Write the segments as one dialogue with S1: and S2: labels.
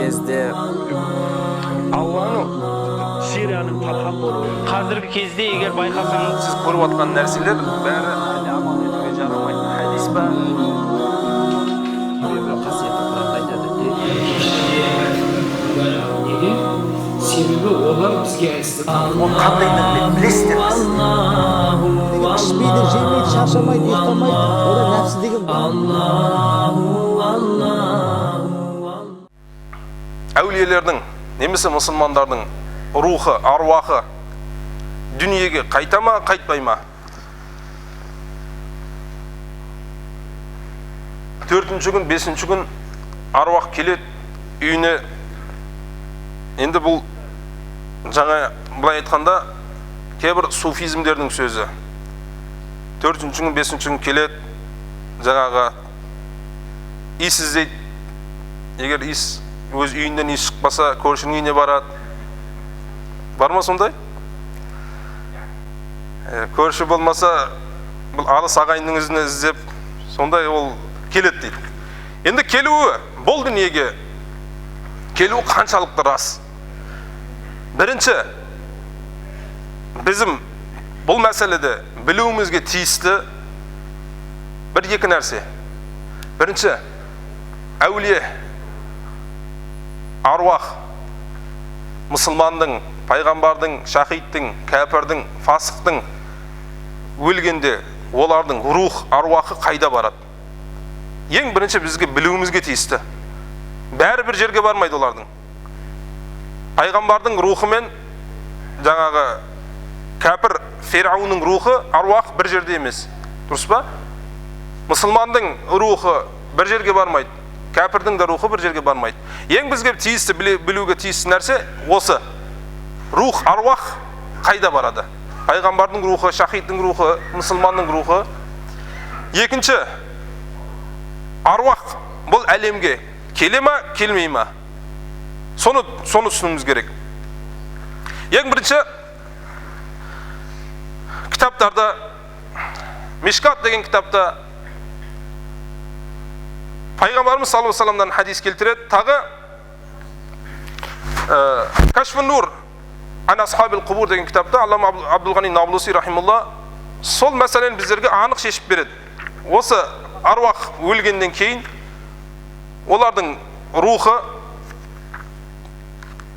S1: кезде
S2: Алланың Сирияның талқан болуы. Қазіргі кезде егер байқасаңыз,
S3: Сіз көріп отқан нәрселер бәрі әлі амал етуге жарамайды. Хадис па?
S1: біреуге қасиетті Құранда айтады.
S4: Неге? Себебі олар бізге айтты.
S3: Ол қандай мәлімет білесіздер біз?
S5: ішпейді, жемейді, шаршамайды, ұйықтамайды. Олар нәпсі деген бұл.
S3: Әулиелердің, немесе мұсылмандардың рухы, аруахы дүниеге қайта ма, қайтпай ма? 4-ші күн, 5-ші күн аруах келеді үйіне. Енді бұл жаңа былай айтқанда кейбір суфизмдердің сөзі. 4-ші күн, 5-ші күн келеді, жаңағы иіс іздейді. Егер иіс өз үйінден иіс шықпаса, көршінің үйіне барады. Бар ма сондай? Көрші болмаса, бұл алыс ағайынның ізін іздеп, сондай ол келеді дейді. Енді келуі, бұл дүниеге келуі қаншалықты рас? Бірінші, біздің бұл мәселеде білуімізге тиісті бір-екі нәрсе. Бірінші, әулие, аруах, мұсылмандың, пайғамбардың, шахидтің, кәпірдің, фасықтың өлгенде олардың рух, аруахы қайда барады? Ең бірінші бізге білуімізге тиісті. Бәрі бір жерге бармайды олардың. Пайғамбардың рухы мен жаңағы кәпір Фирауның рухы, аруах бір жерде емес. Дұрыс па? Мұсылмандың рухы бір жерге бармайды. Кәпірдің де рухы бір жерге бармайды. Ең бізге тиісті, білуге тиісті нәрсе осы. Рух, аруах қайда барады? Пайғамбардың рухы, шахидтің рухы, мұсылманның рухы. Екінші, аруах бұл әлемге келе ма, келмей ма? Соны түсінуіміз керек. Ең бірінші, кітаптарда, Мишкат деген кітапта Пайғамбарымыз саллаллаху алейхи ва салламнан хадис келтіреді. Тағы Кашфун Нур ан асхабил қубур деген кітапта Аллама Абдул-Ғани Наблуси рахимулла сол мәселені біздерге анық шешіп береді. Осы аруах өлгеннен кейін олардың рухы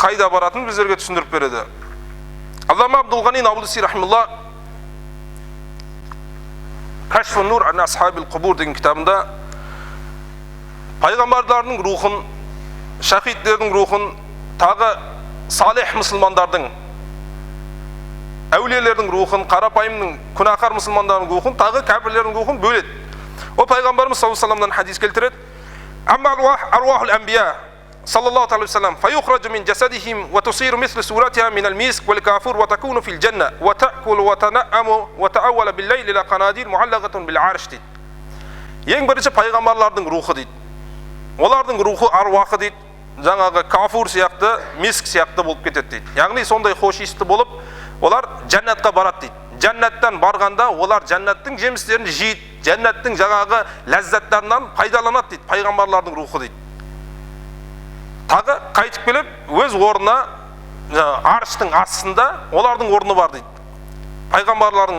S3: қайда баратынын біздерге түсіндіріп береді. Аллама Абдул-Ғани Наблуси рахимулла Кашфун Нур ан асхабил қубур деген кітабында пайғамбарлардың рухын, шахидтердің рухын, тағы салих мұсылмандардың, әулиелердің рухын, қарапайымның, күнәқар мұсылмандардың рухын, тағы кәпірлердің рухын бөледі. Ол пайғамбарымыз саллаллаху алейхи ва салламнан хадис келтіреді. Амма аруахул анбия саллаллаху алейхи ва саллам фаюхраджу мин жасадихим ва тусиру мисли суратиха минал миск вал кафур ва такуну фил джанна ва таъкулу ва танаъаму ва таъаввала бил лейли ила қанадир муаллағатун бил арш дейді. Ең бірінші пайғамбарлардың рухы дейді. Олардың рухы, аруахы дейді, жаңағы кафур сияқты, миск сияқты болып кетеді дейді. Яғни сондай хош иісті болып, олар жәннатқа барады дейді. Жәннаттан барғанда олар жәннаттың жемістерін жейді, жәннаттың жаңағы ләззаттарынан пайдаланады дейді, пайғамбарлардың рухы дейді. Тағы қайтып келіп, өз орнына, арыштың астында олардың орны бар дейді. Пайғамбарлардың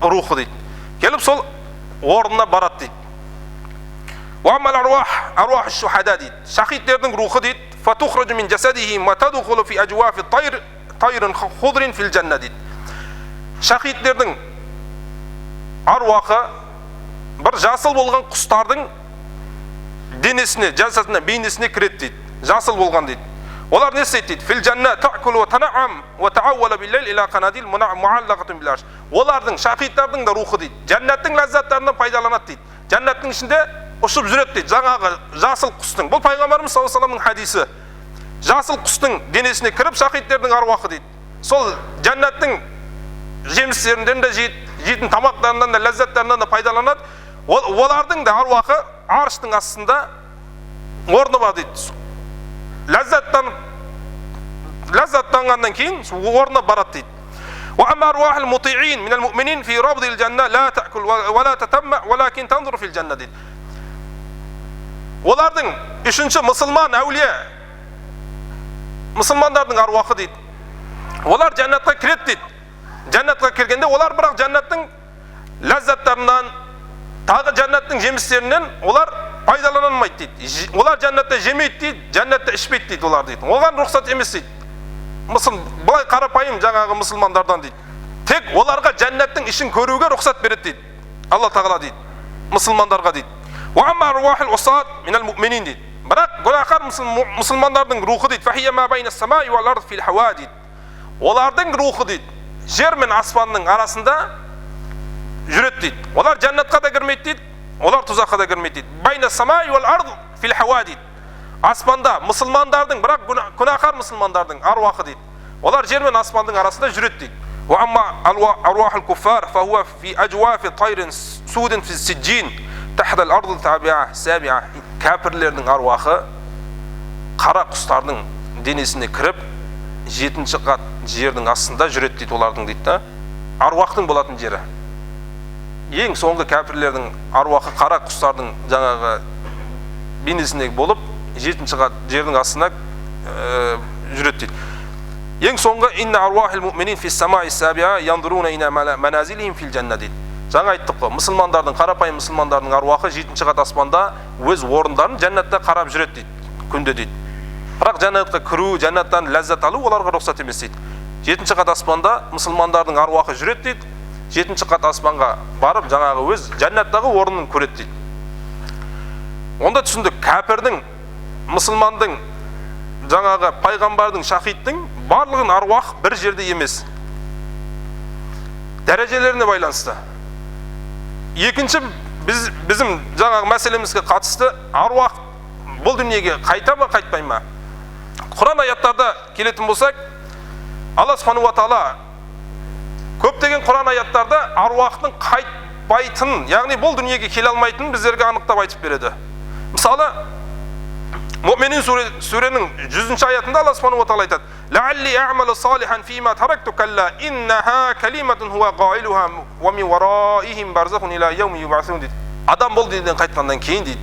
S3: рухы дейді. Келіп сол орнына барады дейді. وأما الأرواح أرواح الشهداء دي شهيدтердің рухы дейді فتخرج من جسدهم وتدخل في أجواف الطير طير خضر في الجنة дейді. Шахидтердің аруахы бір жасыл болған құстардың денесіне, жасасына, бейнесіне кіреді дейді. Жасыл болған дейді. Олар не істейді дейді? Фил жанна таъкулу ва танъам ва таъаввала бил-лейл иля қанадил муаллағатун бил-арш. Олардың, шахидтердің де рухы дейді. Жәннаттың ләззаттарынан пайдаланады дейді. Жәннаттың ішінде ұшып жүреді дейді, жаңағы жасыл құстың. Бұл пайғамбарымыз саллаллаху алейхи ва салламның хадисі. Жасыл құстың денесіне кіріп шахидтердің аруахы дейді. Сол жәннаттың жемістерінен де жейді, жейтін тамақтарынан да, ләззаттарынан да пайдаланады. Олардың да аруахы арыштың астында орны бар дейді. Ләззаттанғаннан кейін орны барады дейді. وأما أرواح المطيعين من المؤمنين في ربض الجنة لا تأكل ولا تتمع ولكن تنظر في الجنة дейді. Олардың үшінші мұсылман әулие мұсылмандардың аруақы дейді, олар жәннатқа кіреді дейді. Жәннатқа кіргенде олар бірақ жәннаттың ләззаттарынан, тағы жәннаттың жемістерінен олар пайдалана алмайды дейді. Олар жәннатта жемейді дейді, жәннатта ішпейді дейді олар дейді. Оған рұқсат емес дейді. Былай қарапайым жаңағы мұсылмандардан дейді. Тек оларға жәннаттың ішін көруге рұқсат береді дейді. Алла тағала дейді. Мұсылмандарға дейді. Ва амма руахил усат минал муъминин дейді. Бірақ гүнәһар мұсылмандардың рухы дейді. Фахия ма байна ас-самаи вал ард фил хава дейді. Олардың рухы дейді, жер мен аспанның арасында жүреді дейді. Олар жәннатқа да кірмейді дейді, олар тұзаққа да кірмейді дейді. Байна ас-самаи вал ард фил хава дейді. Аспанда мұсылмандардың, бірақ гүнәһар мұсылмандардың аруақы дейді. Олар жер мен аспанның арасында жүреді дейді. Ва амма аруахул куффар фахуа фи ажвафи тайрин судин фи сиджин тахта ал-ард табиа сабиа. Кәпірлердің аруақы қара құстардың денесіне кіріп, 7-ші қат жердің астында жүреді дейді олардың дейді да. Аруақтың болатын жері. Ең соңғы кәпірлердің аруақы қара құстардың жаңағы бейнесінде болып, 7-ші қат жердің астына жүреді дейді. Ең соңғы инна аруахил муъминин фис самаи сабиа яндуруна иля маназилихим фил жанна дейді. Жаңа айттық қой, мұсылмандардың, қарапайым мұсылмандардың аруақы 7-ші қат аспанда өз орындарын жәннатта қарап жүреді дейді, күнде дейді. Бірақ жәннатқа кіру, жәннаттан ләззат алу оларға рұқсат емес дейді. 7-ші қат аспанда мұсылмандардың аруақы жүреді дейді. 7-ші қат аспанға барып, жаңағы өз жәннаттағы орнын көреді дейді. Онда түсіндік, кәпірдің, мұсылмандың, жаңағы пайғамбардың, шахидтің барлығын аруақ бір жерде емес. Дәрежелеріне байланысты. Екінші, біздің жаңағы мәселемізге қатысты аруақ бұл дүниеге қайта ма, қайтпай ма? Құран аяттарда келетін болсақ, Алла Субхану ва Тағала көптеген Құран аяттарда аруақтың қайтпайтын, яғни бұл дүниеге келе алмайтынын біздерге анықтап айтып береді. Мысалы, Муъминин сүренің 100-ші аятында Алла Субхану ва Тағала айтады: "Лаалли а'малу салихан фима таракту калла иннаха калиматун хува қаилуха ва мин вараихим барзахун иля яуми юбъасун" дейді. Адам бұл дүниеден қайтқаннан кейін дейді,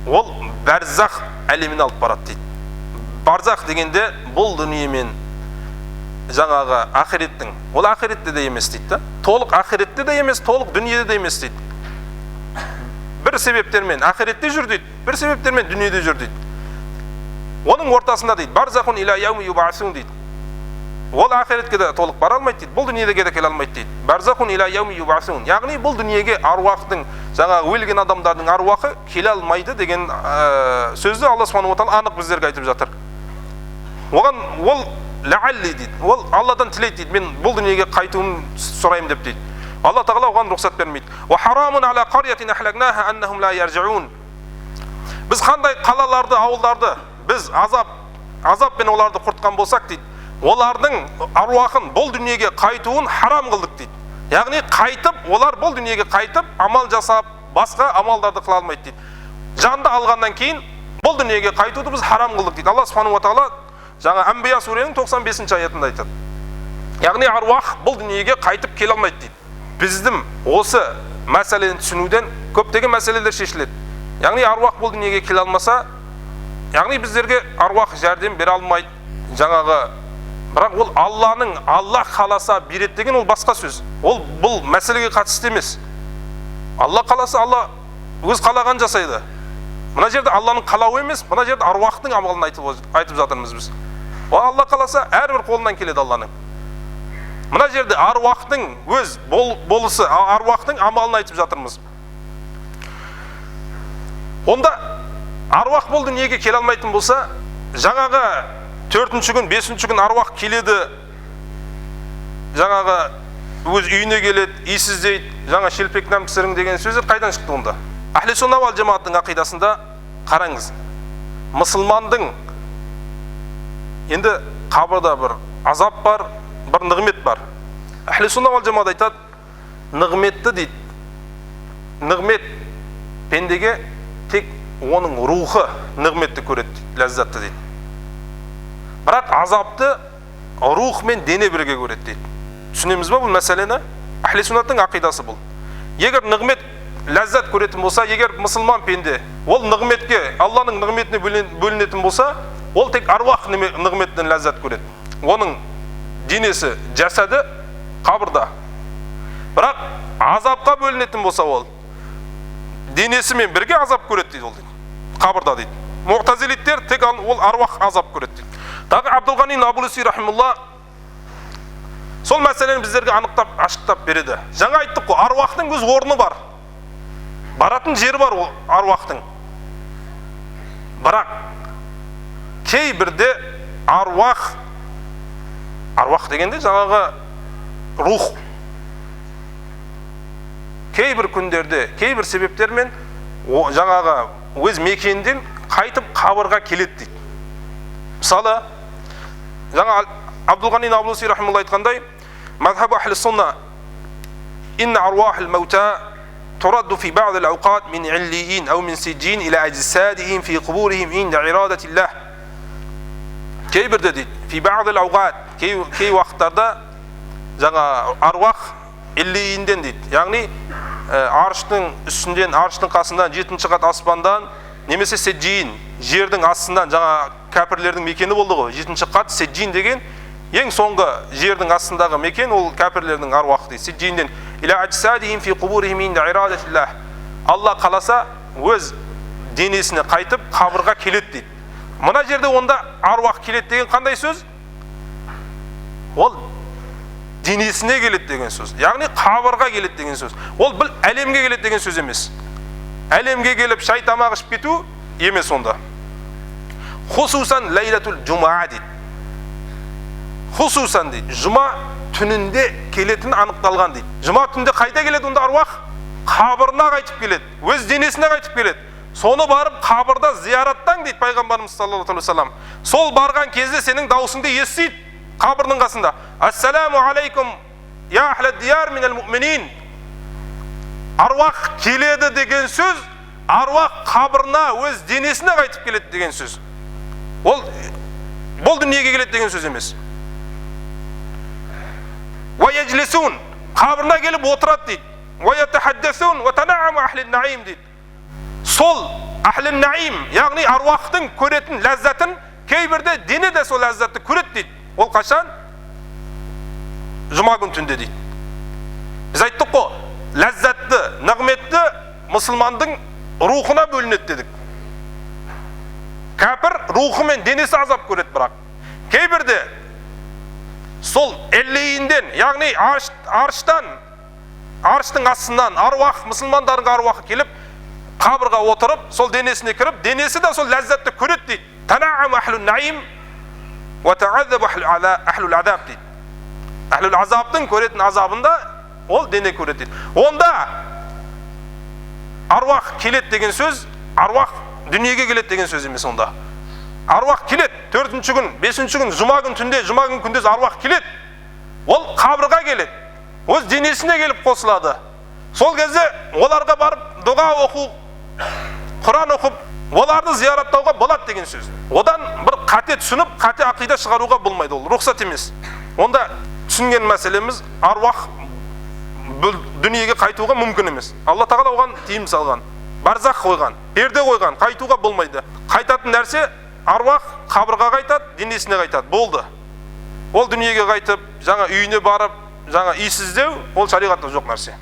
S3: ол барзах әлеміне алып барады дейді. Барзах дегенде бұл дүниемен жаңағы ақиреттің, ол ақиретте де емес дейді. Толық ақиретте де емес, толық дүниеде де емес дейді. Бір себептермен ақиретте жүр дейді, бір себептермен дүниеде жүр дейді. Оның ортасында дейді, барзахун иля яуми юбъасун дейді. Ол ақиретке де толық бара алмайды дейді, бұл дүниеге де келе алмайды дейді. Барзахун иля яуми юбъасун. Яғни бұл дүниеге аруақтың, жаңағы өлген адамдардың аруақы келе алмайды деген сөзді Алла Субхану ва Тағала анық біздерге айтып жатыр. Оған ол лаалли дейді, ол Алладан тілейді дейді, мен бұл дүниеге қайтуын сұраймын деп дейді. Алла Тағала оған рұқсат бермейді. Ва харамун аля қариятин ахлагнаха аннахум ла яржиун. Біз қандай қалаларды, ауылдарды біз азаппен оларды құртқан болсақ дейді, олардың аруақын бұл дүниеге қайтуын харам қылдық дейді. Яғни қайтып, олар бұл дүниеге қайтып, амал жасап, басқа амалдарды қыла алмайды дейді. Жанды алғаннан кейін бұл дүниеге қайтуды біз харам қылдық дейді. Алла Субхану ва Тағала жаңа Әмбия сүренің 95-ші аятында айтады. Яғни аруақ бұл дүниеге қайтып келе алмайды дейді. Біздің осы мәселені түсінуден көптеген мәселелер шешіледі. Яғни аруақ бұл дүниеге келе алмаса, яғни біздерге аруақ жәрдем бере алмайды. Жаңағы, бірақ ол Алланың, Алла қаласа береді деген ол басқа сөз. Ол бұл мәселеге қатысты емес. Алла қаласа, Алла өз қалаған жасайды. Мына жерде Алланың қалауы емес, мына жерде аруақтың амалын айтып жатырмыз біз. Ол Алла қаласа әрбір қолынан келеді Алланың. Мына жерде аруақтың өз болысы, аруақтың амалын айтып жатырмыз. Онда аруақ бұл дүниеге келе алмайтын болса, жаңағы 4-ші күн, 5-ші күн аруақ келеді, жаңағы өз үйіне келеді, иісіздейді, жаңа шелпектен пісірің деген сөздер қайдан шықты онда? Ахли сунна вал жамааттың ақидасында қараңыз, мұсылмандың енді қабырда бір азап бар, бір нығмет бар. Ахли сунна вал жамаат айтады, нығметті дейді, нығмет пендеге тек оның рухы нығметті көреді, ләззатты дейді. Бірақ азапты рух мен дене бірге көреді дейді. Түсінеміз ба бұл мәселені? Ахли суннаттың ақидасы бұл. Егер нығмет ләззат көретін болса, егер мұсылман пенде ол нығметке, Алланың нығметіне бөлінетін болса, ол тек аруақ нығметінен ләззат көреді. Оның денесі, жасады қабырда. Бірақ азапқа бөлінетін болса ол денесімен бірге азап көреді дейді ол дейді. Қабырда дейді. Муътазилиттер тек ол аруақ азап көреді дейді. Тағы Абдул-Ғани Набулуси рахимулла сол мәселені біздерге анықтап, ашықтап береді. Жаңа айттық қой, аруақтың өз орны бар. Баратын жері бар ол аруақтың. Бірақ кейбірде аруақ дегенде жаңағы рух. Кейбір күндерде, кейбір себептермен жаңағы өз мекенінен қайтып қабырға келеді дейді. Мысалы, жаңа Абдул-Ғани Набулуси рахимулла айтқандай, мазхаб ахли сунна инна аруахил маута ترد في بعض الأوقات من عليين أو من سجين إلى أجسادهم في قبورهم عند إرادة الله. Кейбір дейді, في بعض الأوقات кей уақыттарда жаңа аруақ иллиинден дейді. Яғни арыштың үстінден, арыштың қасынан, 7-ші қат аспандан, немесе седжин, жердің астынан, жаңа кәпірлердің мекені болды ғой. 7-ші қат седжин деген ең соңғы жердің астындағы мекен, ол кәпірлердің аруақы дейді. Седжинден иля аджсадихим фи қубурихим инда ирадатиллах. Алла қаласа өз денесіне қайтып қабырға келеді дейді. Мына жерде онда аруақ келеді деген қандай сөз? Ол денесіне келеді деген сөз. Яғни қабырға келеді деген сөз. Ол бұл әлемге келеді деген сөз емес. Әлемге келіп шай тамақ ішіп кету емес онда. Хусусан лайлатул жумаа дейді. Хусусан дейді. Жұма түнінде келетін анықталған дейді. Жұма түнінде қайда келеді онда аруақ? Қабырына қайтып келеді. Өз денесіне қайтып келеді. Соны барып қабырда зияраттан дейді пайғамбарымыз саллаллаху алейхи ва саллям. Сол барған кезде сенің даусыңды естиді қабырдың қасында. Ассаламу алейкум я ахлад дияр минал муъминин. Аруақ келеді деген сөз, аруақ қабырына, өз денесіне қайтып келеді деген сөз. Ол бұл дүниеге келеді деген сөз емес. Ва яджлисун, қабырына келіп отырады дейді. Ва ятахаддасун ва танааму ахлин наим дейді. Сол ахлин наим, яғни аруақтың көретін ләззатын кейбірде дене де сол ләззатты көреді дейді. Ол қашан? Жұма күн түнде дейді. Біз айттық қой, ләззатты, нығметті мұсылмандың рухына бөлінеді дедік. Кәпір рухы мен денесі азап көреді бірақ. Кейбірде сол эллиинден, яғни арыштан, арыштың астынан аруақ, мұсылмандардың аруақы келіп, қабырға отырып, сол денесіне кіріп, денесі де сол ләззатты көреді дейді. Танаам ахлун наим ва та'аззабу ахлул азаб дейді. Ахлул азабтың көретін азабында ол дене көреді дейді. Онда аруақ келеді деген сөз, аруақ дүниеге келеді деген сөз емес онда. Аруақ келеді, 4-ші күн, 5-ші күн, жұма күн түнде, жұма күн күндіз аруақ келеді. Ол қабырға келеді, өз денесіне келіп қосылады. Сол кезде оларға барып дұға оқу, Құран оқып, оларды зияраттауға болады деген сөз. Одан бір қате түсініп, қате ақида шығаруға болмайды, ол рұқсат емес. Онда түсінген мәселеміз аруақ дүниеге қайтуға мүмкін емес. Алла тағала оған тыйым салған, барзақ қойған, перде қойған, қайтуға болмайды. Қайтатын нәрсе аруақ қабырға қайтады, денесіне қайтады, болды. Ол дүниеге қайтып, жаңа үйіне барып, жаңа үйсіздеу, ол шариғатта жоқ нәрсе.